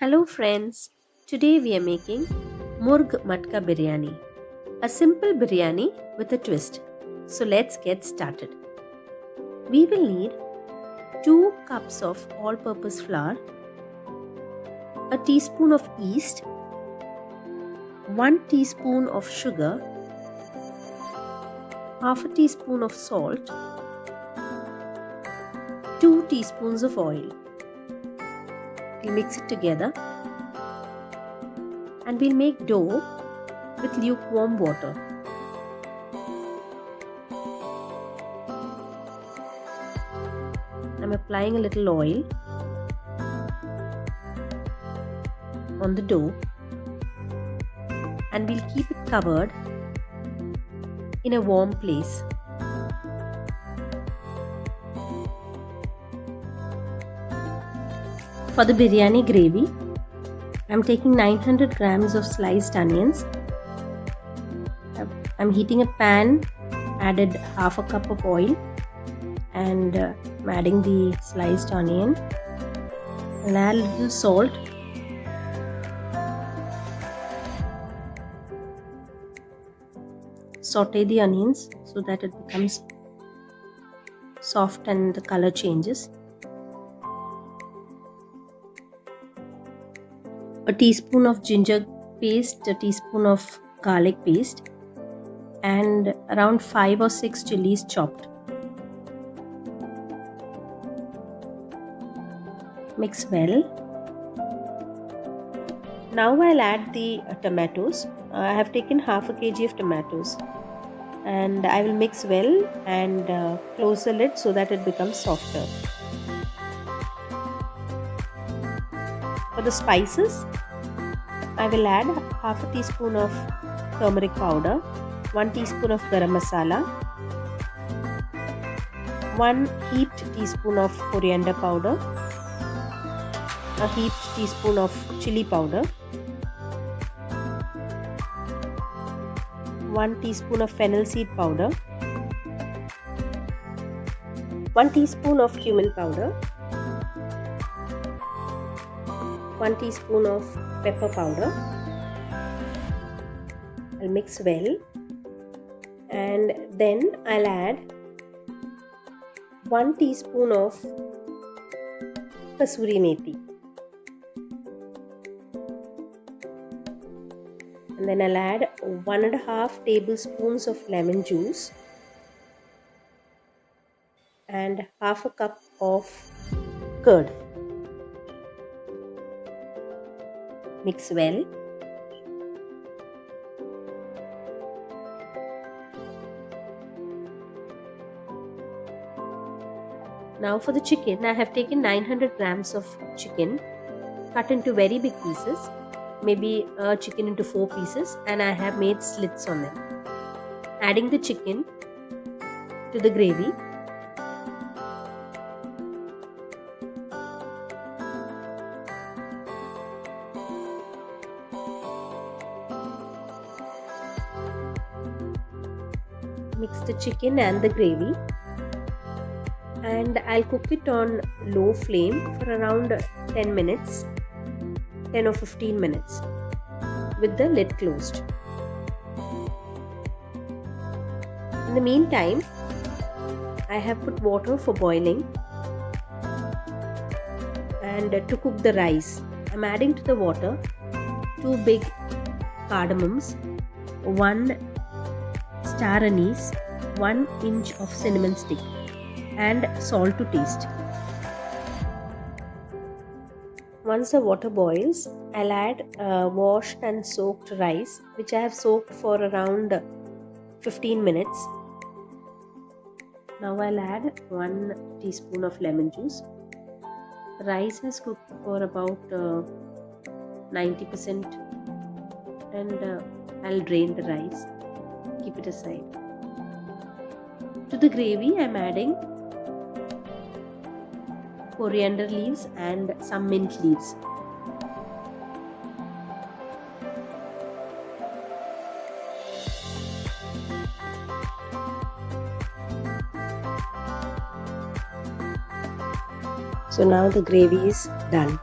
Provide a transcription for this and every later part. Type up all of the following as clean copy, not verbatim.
Hello friends, today we are making Murgh Mutka Biryani, a simple biryani with a twist. So let's get started. We will need 2 cups of all-purpose flour, a teaspoon of yeast, 1 teaspoon of sugar, half a teaspoon of salt, 2 teaspoons of oil. We'll mix it together and we'll make dough with lukewarm water. I'm applying a little oil on the dough and we'll keep it covered in a warm place. For the biryani gravy, I'm taking 900 grams of sliced onions. I'm heating a pan, added half a cup of oil and I'm adding the sliced onion. I'll add a little salt. Saute the onions so that it becomes soft and the color changes. A teaspoon of ginger paste, a teaspoon of garlic paste and around 5 or 6 chillies chopped. Mix well. Now I'll add the tomatoes. I have taken half a kg of tomatoes and I will mix well and close the lid so that it becomes softer. For the spices, I will add half a teaspoon of turmeric powder, 1 teaspoon of garam masala, 1 heaped teaspoon of coriander powder, a heaped teaspoon of chilli powder, 1 teaspoon of fennel seed powder, 1 teaspoon of cumin powder, 1 teaspoon of pepper powder. I'll mix well and then I'll add 1 teaspoon of kasuri methi and then I'll add 1.5 tablespoons of lemon juice and half a cup of curd. Mix well. Now for the chicken, I have taken 900 grams of chicken cut into very big pieces, maybe a chicken into 4 pieces, and I have made slits on them. Adding the chicken to the gravy. Mix the chicken and the gravy and I'll cook it on low flame for around 10 minutes, 10 or 15 minutes with the lid closed. In the meantime, I have put water for boiling and to cook the rice. I'm adding to the water 2 big cardamoms, 1 star anise, 1 inch of cinnamon stick and salt to taste. Once the water boils, I'll add washed and soaked rice which I have soaked for around 15 minutes. Now I'll add 1 teaspoon of lemon juice. Rice has cooked for about 90% and I'll drain the rice. Keep it aside. To the gravy, I'm adding coriander leaves and some mint leaves. So now the gravy is done.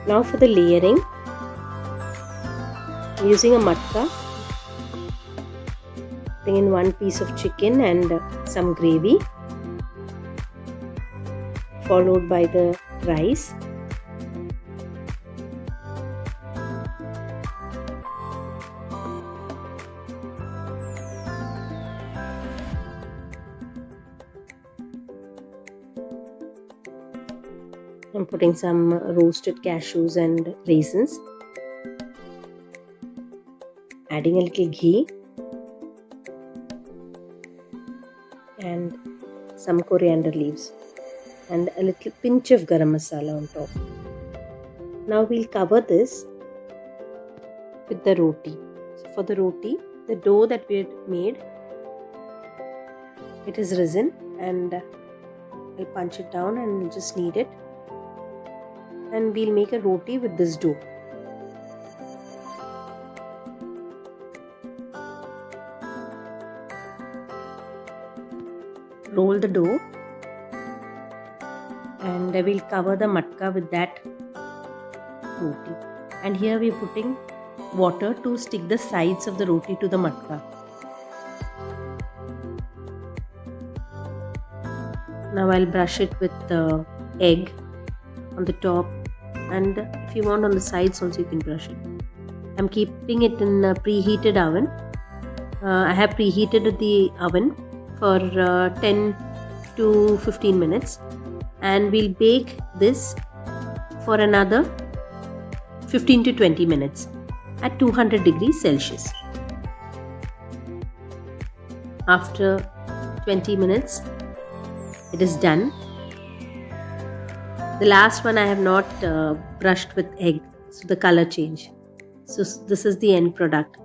Now for the layering, using a matka, bring in 1 piece of chicken and some gravy, followed by the rice. I'm putting some roasted cashews and raisins, adding a little ghee and some coriander leaves and a little pinch of garam masala on top. Now we'll cover this with the roti. So for the roti, the dough that we had made, it is risen, and I'll punch it down and we'll just knead it, and we'll make a roti with this dough. Roll the dough and I will cover the matka with that roti, and here we are putting water to stick the sides of the roti to the matka. Now I'll brush it with the egg on the top, and if you want on the sides also you can brush it. I'm keeping it in a preheated oven. I have preheated the oven for 10 to 15 minutes, and we'll bake this for another 15 to 20 minutes at 200 degrees Celsius. After 20 minutes, it is done. The last one I have not brushed with egg, so the color change. So this is the end product,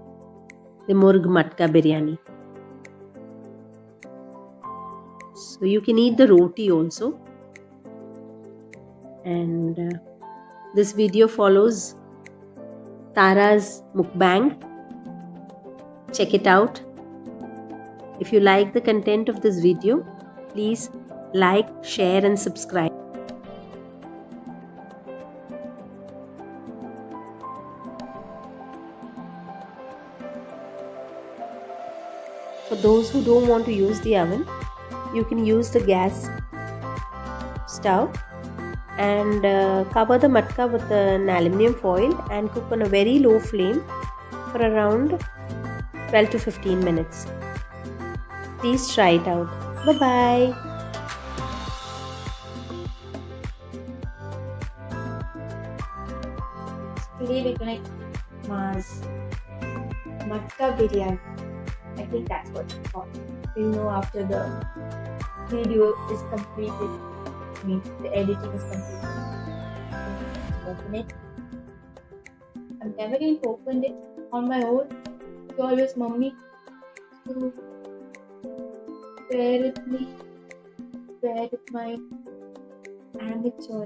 the Murgh Mutka Biryani. So you can eat the roti also. And this video follows Thara's Mukbang. Check it out. If you like the content of this video, please like, share and subscribe. For those who don't want to use the oven, you can use the gas stove and cover the matka with an aluminium foil and cook on a very low flame for around 12 to 15 minutes. Please try it out. Bye-bye. Today we're gonna Mars Mutka Biryani. I think that's what it's called. We'll know after the video is completed. I mean, the editing is completed. Open it. I've never really opened it on my own. It's always mommy to bear with me, bear with my amateur.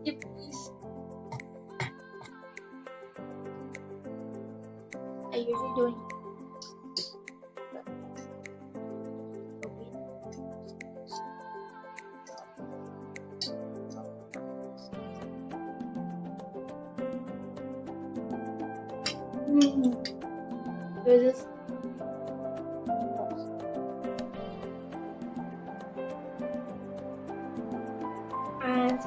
skip these. I usually don't. There's this and